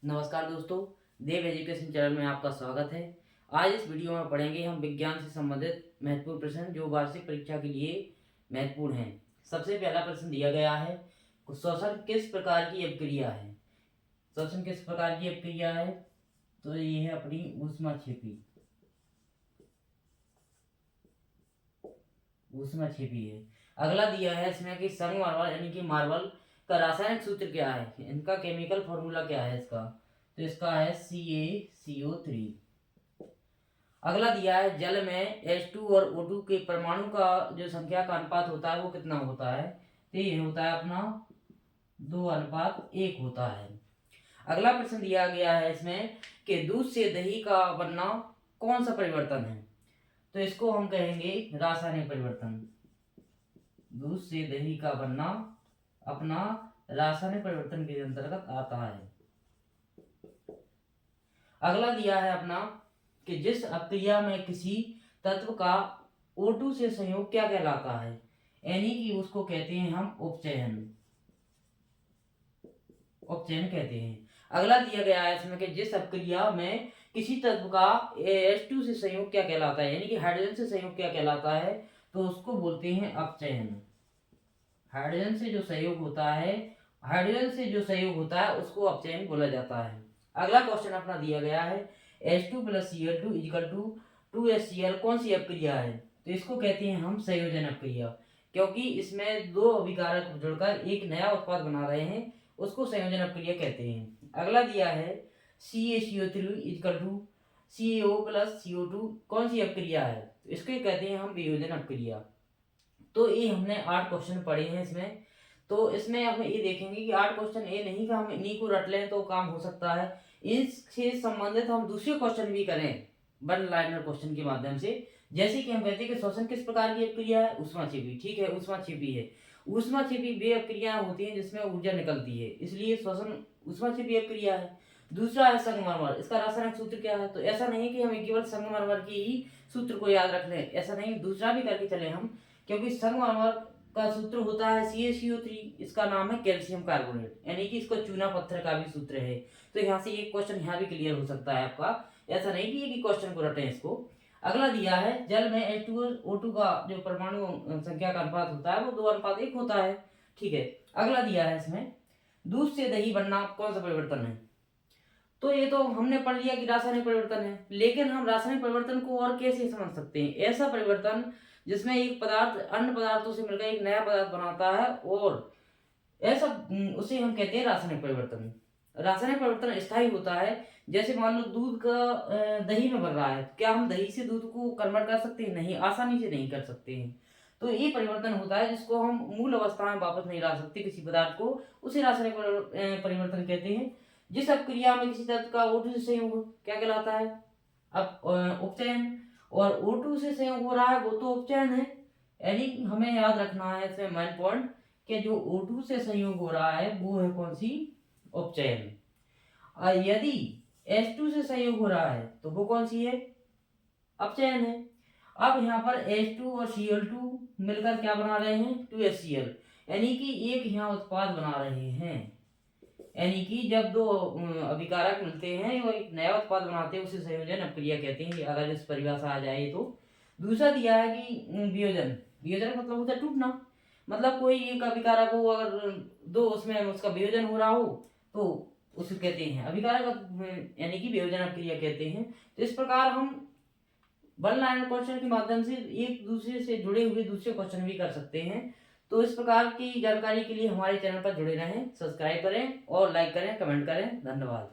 नमस्कार दोस्तों, देव education channel में आपका स्वागत है। आज इस वीडियो में पढ़ेंगे हम विज्ञान से संबंधित महत्वपूर्ण प्रश्न जो वार्षिक परीक्षा के लिए महत्वपूर्ण हैं। सबसे पहला प्रश्न दिया गया है, श्वसन किस प्रकार की अपक्रिया है। श्वसन किस प्रकार की अपक्रिया है, तो ये है अपनी ऊष्माक्षेपी है। अगला दिया है इसमें कि संगमरमर यानी कि मार्बल का रासायनिक सूत्र क्या है, इनका केमिकल फॉर्मूला क्या है इसका, तो इसका है CaCO3। अगला दिया है जल में H2 और O2 के परमाणु का जो संख्या का अनुपात होता है वो कितना होता है, तो ये होता है अपना 2:1 होता है। अगला प्रश्न दिया गया है इसमें कि दूध से दही का बनना कौन सा परिवर्तन है, तो इसको हम कहेंगे रासायनिक परिवर्तन। दूध से दही का बनना अपना रासायनिक परिवर्तन के अंतर्गत आता है। अगला दिया है अपना कि जिस अपक्रिया में किसी तत्व का O2 से संयोग क्या कहलाता है, यानी कि उसको कहते हैं हम उपचयन कहते हैं। अगला दिया गया है इसमें कि जिस अपक्रिया में किसी तत्व का H2 से संयोग क्या कहलाता है, यानी कि हाइड्रोजन से संयोग क्या कहलाता है, तो उसको बोलते हैं अपचयन। हाइड्रोजन से जो संयोग होता है उसको अपचयन बोला जाता है। अगला क्वेश्चन अपना दिया गया है H2 + Cl2 = 2HCl कौन सी अपक्रिया है, तो इसको कहते हैं हम संयोजन अपक्रिया, क्योंकि इसमें दो अभिकारक जुड़कर एक नया उत्पाद बना रहे हैं, उसको संयोजन अपक्रिया कहते हैं। अगला दिया है CaCO3 = CaO + CO2 कौन सी अपक्रिया है, तो इसको कहते हैं हम वियोजन अपक्रिया। तो ये हमने 8 क्वेश्चन पढ़े हैं इसमें। तो इसमें हम ये देखेंगे कि 8 क्वेश्चन ये नहीं कि हम इन्हीं को रट लें तो काम हो सकता है, इससे संबंधित हम दूसरे क्वेश्चन भी करें वन लाइनर क्वेश्चन के माध्यम से। जैसे कि हम कहते हैं कि श्वसन किस प्रकार की अपक्रिया है, ऊष्माक्षेपी। ठीक है, ऊष्माक्षेपी है। ऊष्माक्षेपी वे अपक्रियाएं होती हैं जिसमें ऊर्जा निकलती है, इसलिए श्वसन ऊष्माक्षेपी अपक्रिया है। दूसरा है संगमरमर, इसका रासायनिक सूत्र क्या है, तो ऐसा नहीं कि हमें केवल संगमरमर की ही सूत्र को याद रख लें, ऐसा नहीं, दूसरा भी करके चले हम, क्योंकि संगमरमर का सूत्र होता है CaCO3, इसका नाम है कैल्शियम कार्बोनेट, यानी कि इसको चूना पत्थर का भी सूत्र है। तो यहाँ से एक क्वेश्चन यहाँ भी क्लियर हो सकता है आपका, ऐसा नहीं कि एक क्वेश्चन को रटें इसको। अगला दिया है जल में H2 और O2 का जो परमाणु संख्या का अनुपात होता है वो 2:1 होता है। ठीक है। अगला दिया है इसमें दूध से दही बनना कौन सा परिवर्तन है, तो ये तो हमने पढ़ लिया कि रासायनिक परिवर्तन है, लेकिन हम रासायनिक परिवर्तन को और कैसे समझ सकते हैं, ऐसा परिवर्तन जिसमें एक पदार्थ अन्य पदार्थों से मिलकर एक नया पदार्थ बनाता है, और ऐसा उसे हम कहते हैं रासायनिक परिवर्तन। रासायनिक परिवर्तन स्थायी होता है, जैसे मान लो दूध का दही में बन रहा है, क्या हम दही से दूध को कन्वर्ट कर सकते हैं, नहीं, आसानी से नहीं कर सकते हैं। तो ये परिवर्तन होता है जिसको हम मूल अवस्था में वापस नहीं ला सकते किसी पदार्थ को, उसे रासायनिक परिवर्तन कहते हैं। जिस अपक्रिया में किसी तत्व का O2 से संयोग क्या कहलाता है, अब उपचयन, और O2 से संयोग हो रहा है वो तो उपचयन है, यानी हमें याद रखना है इसमें मेन पॉइंट कि जो O2 से संयोग हो रहा है वो है कौन सी, उपचयन। यदि H2 से संयोग हो रहा है तो वो कौन सी है, अपचयन है। अब यहाँ पर H2 और Cl2 मिलकर क्या बना रहे हैं, 2HCl, यानी कि एक यहाँ उत्पाद बना रहे हैं, यानी कि जब दो अभिकारक मिलते हैं वो एक नया उत्पाद बनाते हैं, उसे संयोजन अपक्रिया कहते हैं, अगर इस परिभाषा आ जाए तो। दूसरा दिया है कि वियोजन मतलब होता है टूटना, मतलब कोई एक अभिकारक हो अगर दो उसमें उसका वियोजन हो रहा हो तो उसे कहते हैं अभिकारक, यानी कि वियोजन अपक्रिया कहते हैं। तो इस प्रकार हम वन लाइनर क्वेश्चन के माध्यम से एक दूसरे से जुड़े हुए दूसरे क्वेश्चन भी कर सकते हैं। तो इस प्रकार की जानकारी के लिए हमारे चैनल पर जुड़े रहें, सब्सक्राइब करें और लाइक करें, कमेंट करें। धन्यवाद।